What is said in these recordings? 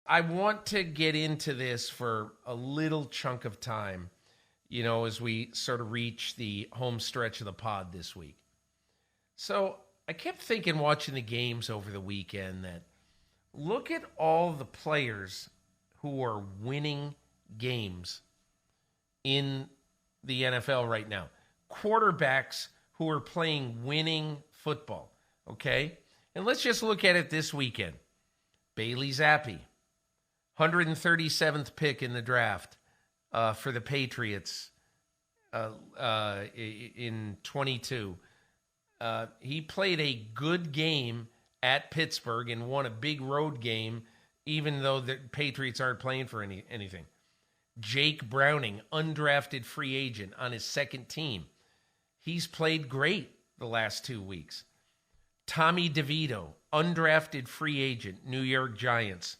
I want to get into this for a little chunk of time, as we sort of reach the home stretch of the pod this week. So I kept thinking watching the games over the weekend that look at all the players who are winning games in the NFL right now. Quarterbacks who are playing winning football, okay? And let's just look at it this weekend. Bailey Zappi, 137th pick in the draft for the Patriots in 22. He played a good game at Pittsburgh and won a big road game, even though the Patriots aren't playing for anything. Jake Browning, undrafted free agent on his second team. He's played great the last 2 weeks. Tommy DeVito, undrafted free agent, New York Giants.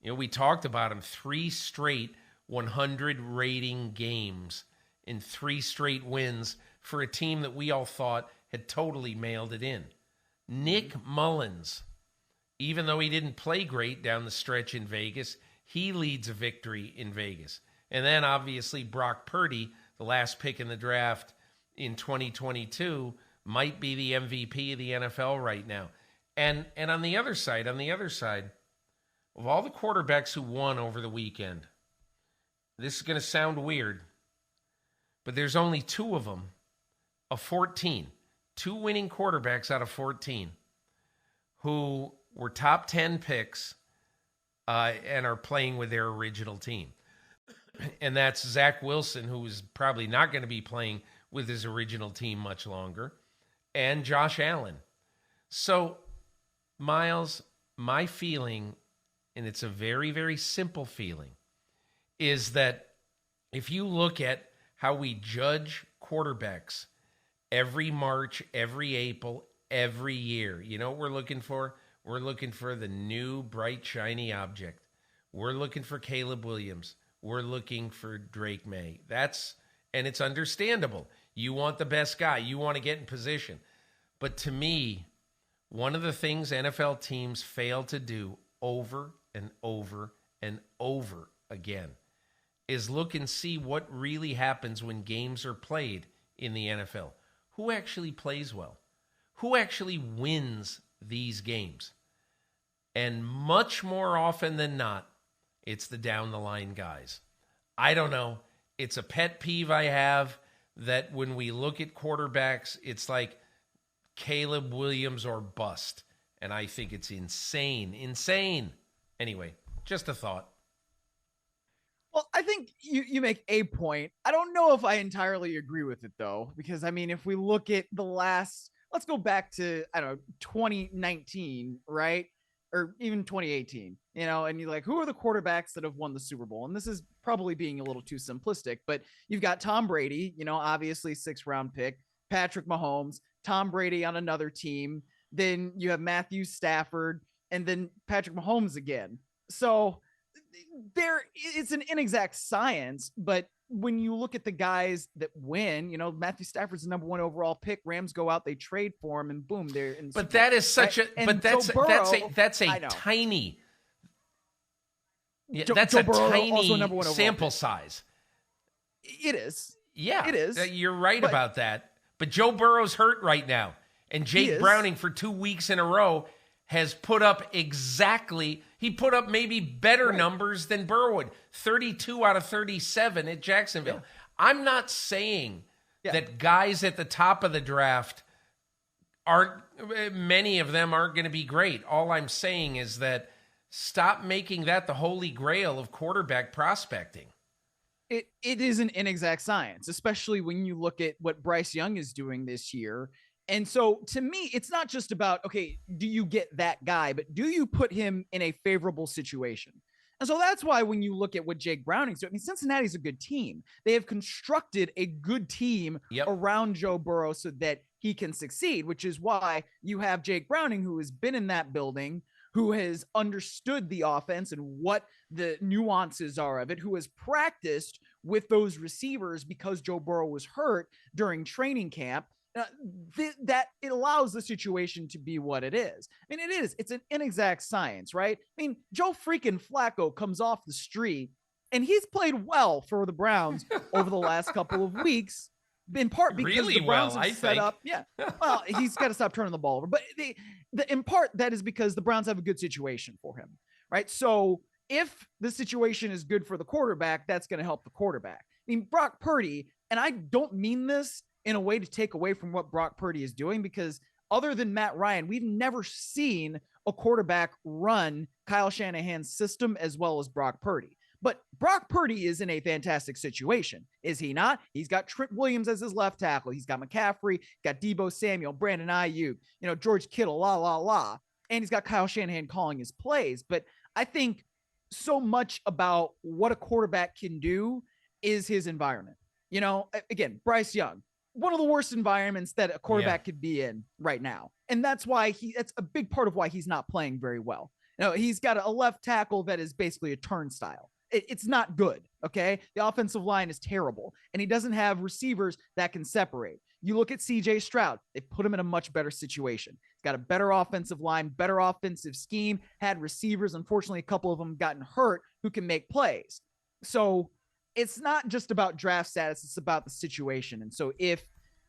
We talked about him, 3 straight 100 rating games in 3 straight wins for a team that we all thought had totally mailed it in. Nick Mullins, even though he didn't play great down the stretch in Vegas, he leads a victory in Vegas. And then obviously Brock Purdy, the last pick in the draft in 2022, might be the MVP of the NFL right now. And on the other side, of all the quarterbacks who won over the weekend, this is going to sound weird, but there's only 2 of them of 14, 2 winning quarterbacks out of 14 who were top 10 picks and are playing with their original team. And that's Zach Wilson, who is probably not going to be playing with his original team much longer, and Josh Allen. So, Myles, my feeling, and it's a very, very simple feeling, is that if you look at how we judge quarterbacks every March, every April, every year, you know what we're looking for? We're looking for the new, bright, shiny object. We're looking for Caleb Williams. We're looking for Drake May. And it's understandable. You want the best guy. You want to get in position. But to me, one of the things NFL teams fail to do over and over and over again is look and see what really happens when games are played in the NFL. Who actually plays well? Who actually wins these games? And much more often than not, it's the down-the-line guys. I don't know. It's a pet peeve I have that when we look at quarterbacks, it's like Caleb Williams or bust. And I think it's insane. Insane. Anyway, just a thought. Well, I think you make a point. I don't know if I entirely agree with it, though, because, if we look at let's go back to, 2019, right? Or even 2018, and you're like, who are the quarterbacks that have won the Super Bowl? And this is probably being a little too simplistic, but you've got Tom Brady, obviously 6th round pick, Patrick Mahomes, Tom Brady on another team. Then you have Matthew Stafford and then Patrick Mahomes again. So it's an inexact science, but when you look at the guys that win, Matthew Stafford's the number 1 overall pick. Rams go out, they trade for him, and boom, they're in. But that is such a. But that's a tiny. Yeah, that's a tiny sample size. It is. Yeah, it is. You're right about that. But Joe Burrow's hurt right now, and Jake Browning for 2 weeks in a row has put up he put up maybe better numbers than Burrow would. 32 out of 37 at Jacksonville. Yeah. I'm not saying that guys at the top of the draft many of them aren't going to be great. All I'm saying is that stop making that the holy grail of quarterback prospecting. It is an inexact science, especially when you look at what Bryce Young is doing this year. And so to me, it's not just about, okay, do you get that guy, but do you put him in a favorable situation? And so that's why when you look at what Jake Browning's doing, Cincinnati's a good team. They have constructed a good team around Joe Burrow so that he can succeed, which is why you have Jake Browning, who has been in that building, who has understood the offense and what the nuances are of it, who has practiced with those receivers because Joe Burrow was hurt during training camp. that it allows the situation to be what it is. I mean, it's an inexact science, right? I mean, Joe freaking Flacco comes off the street and he's played well for the Browns over the last couple of weeks, in part because Really the Browns well, have set up. Yeah. Well, he's got to stop turning the ball over. But in part, that is because the Browns have a good situation for him, right? So if the situation is good for the quarterback, that's going to help the quarterback. I mean, Brock Purdy, and I don't mean this in a way to take away from what Brock Purdy is doing, because other than Matt Ryan, we've never seen a quarterback run Kyle Shanahan's system as well as Brock Purdy. But Brock Purdy is in a fantastic situation, is he not? He's got Trent Williams as his left tackle. He's got McCaffrey, got Deebo Samuel, Brandon Ayuk, George Kittle, and he's got Kyle Shanahan calling his plays. But I think so much about what a quarterback can do is his environment. Again, Bryce Young, one of the worst environments that a quarterback could be in right now. And that's why that's a big part of why he's not playing very well. He's got a left tackle that is basically a turnstile. It's not good. Okay. The offensive line is terrible and he doesn't have receivers that can separate. You look at CJ Stroud, they put him in a much better situation. He's got a better offensive line, better offensive scheme, had receivers. Unfortunately, a couple of them gotten hurt who can make plays. So it's not just about draft status, it's about the situation. And so if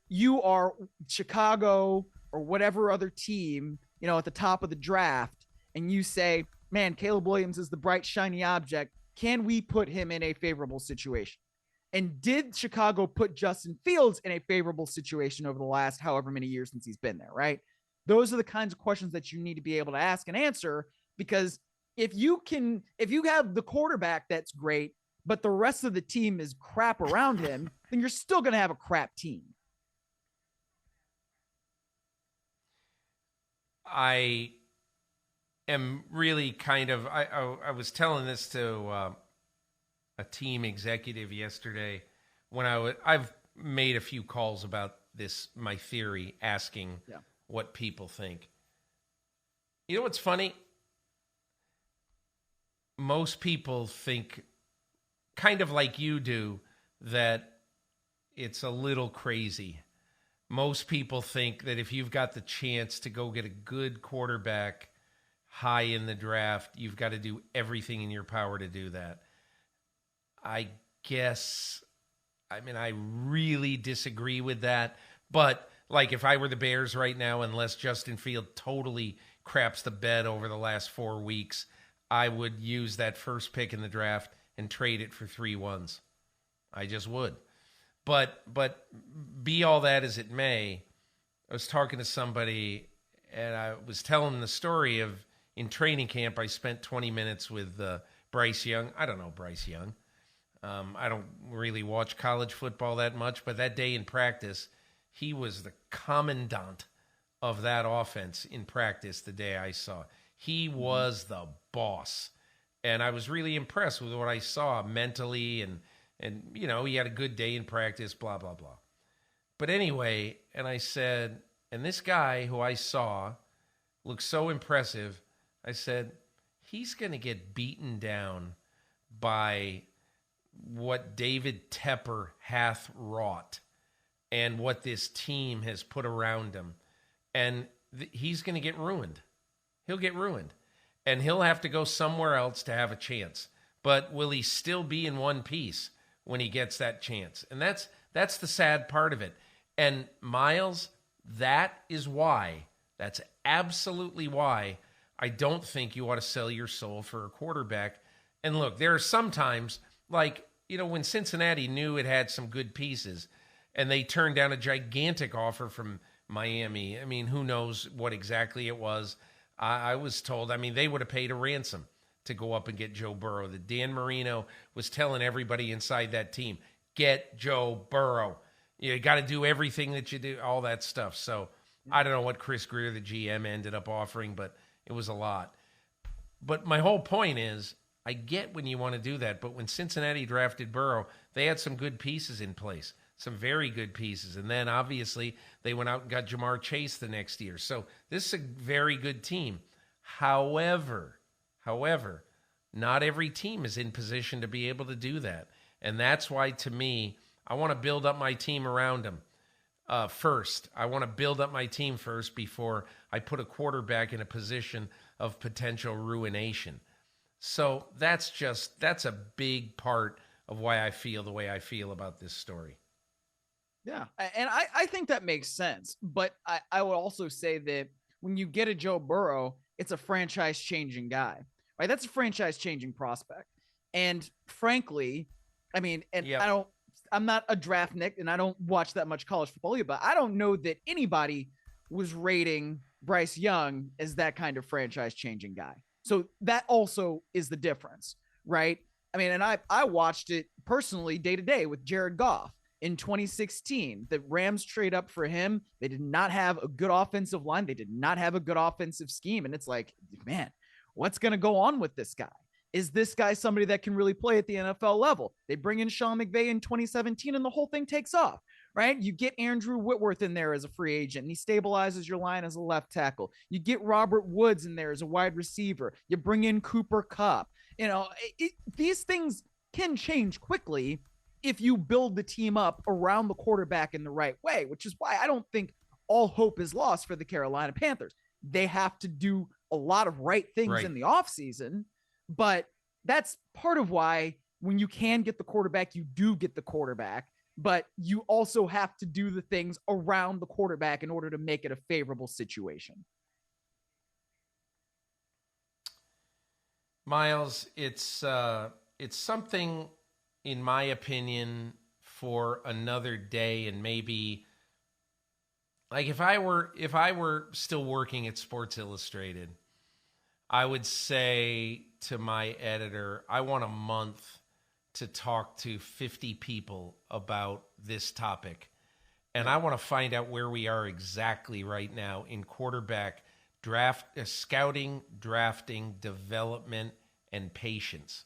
you are Chicago or whatever other team, at the top of the draft, and you say, man, Caleb Williams is the bright, shiny object, can we put him in a favorable situation? And did Chicago put Justin Fields in a favorable situation over the last however many years since he's been there, right? Those are the kinds of questions that you need to be able to ask and answer, because if you have the quarterback that's great, but the rest of the team is crap around him, then you're still going to have a crap team. I am really I was telling this to a team executive yesterday when I've made a few calls about this, my theory, asking what people think. You know what's funny? Most people think, kind of like you do, that it's a little crazy. Most people think that if you've got the chance to go get a good quarterback high in the draft, you've got to do everything in your power to do that. I really disagree with that. But like if I were the Bears right now, unless Justin Field totally craps the bed over the last 4 weeks, I would use that first pick in the draft and trade it for 3 ones. I just would. But be all that as it may, I was talking to somebody and I was telling them the story of in training camp, I spent 20 minutes with Bryce Young. I don't know Bryce Young. I don't really watch college football that much, but that day in practice, he was the commandant of that offense in practice the day I saw. He was the boss. And I was really impressed with what I saw mentally and he had a good day in practice, blah, blah, blah. But anyway, and I said, and this guy who I saw looked so impressive, I said, he's going to get beaten down by what David Tepper hath wrought and what this team has put around him. And he's going to get ruined. He'll get ruined. And he'll have to go somewhere else to have a chance. But will he still be in one piece when he gets that chance? And that's the sad part of it. And Myles, that's absolutely why I don't think you ought to sell your soul for a quarterback. And look, there are some times, like, when Cincinnati knew it had some good pieces and they turned down a gigantic offer from Miami. I mean, who knows what exactly it was. I was told, they would have paid a ransom to go up and get Joe Burrow. That Dan Marino was telling everybody inside that team, get Joe Burrow. You got to do everything that you do, all that stuff. So I don't know what Chris Greer, the GM, ended up offering, but it was a lot. But my whole point is, I get when you want to do that, but when Cincinnati drafted Burrow, they had some good pieces in place, some very good pieces. And then obviously they went out and got Jamar Chase the next year. So this is a very good team. However, not every team is in position to be able to do that. And that's why, to me, I want to build up my team around them. first. I want to build up my team first before I put a quarterback in a position of potential ruination. So that's a big part of why I feel the way I feel about this story. Yeah. And I think that makes sense. But I would also say that when you get a Joe Burrow, it's a franchise changing guy, right? That's a franchise changing prospect. And frankly, I mean, and yep. I'm not a draft Nick and I don't watch that much college football either, but I don't know that anybody was rating Bryce Young as that kind of franchise changing guy. So that also is the difference, right? I mean, and I watched it personally day to day with Jared Goff in 2016. The Rams trade up for him. They did not have a good offensive line. They did not have a good offensive scheme. And it's like, man, what's going to go on with this guy? Is this guy somebody that can really play at the NFL level? They bring in Sean McVay in 2017 and the whole thing takes off, right? You get Andrew Whitworth in there as a free agent and he stabilizes your line as a left tackle. You get Robert Woods in there as a wide receiver. You bring in Cooper Kupp. You know, these things can change quickly if you build the team up around the quarterback in the right way, which is why I don't think all hope is lost for the Carolina Panthers. They have to do a lot of right things in the offseason, but that's part of why when you can get the quarterback, you do get the quarterback, but you also have to do the things around the quarterback in order to make it a favorable situation. Myles, it's something, in my opinion, for another day, and maybe like if I were still working at Sports Illustrated, I would say to my editor, I want a month to talk to 50 people about this topic. And I want to find out where we are exactly right now in quarterback draft, scouting, drafting, development, and patience.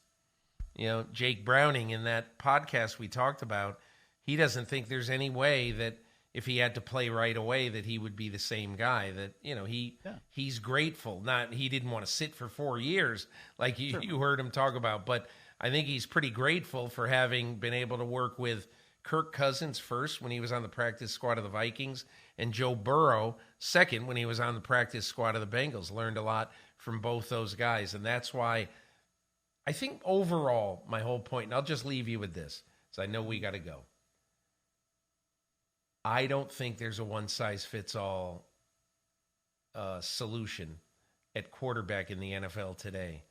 You know, Jake Browning in that podcast we talked about, he doesn't think there's any way that if he had to play right away that he would be the same guy. That, you know, he's grateful. He didn't want to sit for 4 years like you heard him talk about, but I think he's pretty grateful for having been able to work with Kirk Cousins first when he was on the practice squad of the Vikings, and Joe Burrow second when he was on the practice squad of the Bengals. Learned a lot from both those guys, and that's why I think overall my whole point, and I'll just leave you with this, so I know we got to go. I don't think there's a one-size-fits-all solution at quarterback in the NFL today.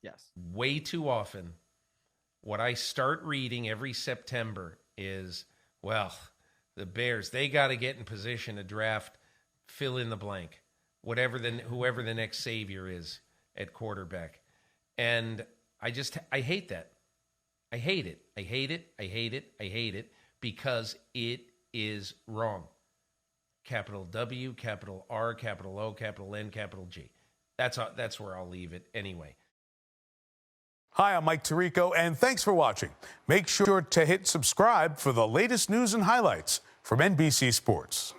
Yes. Way too often, what I start reading every September is, well, the Bears, they got to get in position to draft, fill in the blank, whoever the next savior is at quarterback. And I hate that. I hate it because it is wrong. Capital W, capital R, capital O, capital N, capital G. That's where I'll leave it anyway. Hi, I'm Mike Tirico, and thanks for watching. Make sure to hit subscribe for the latest news and highlights from NBC Sports.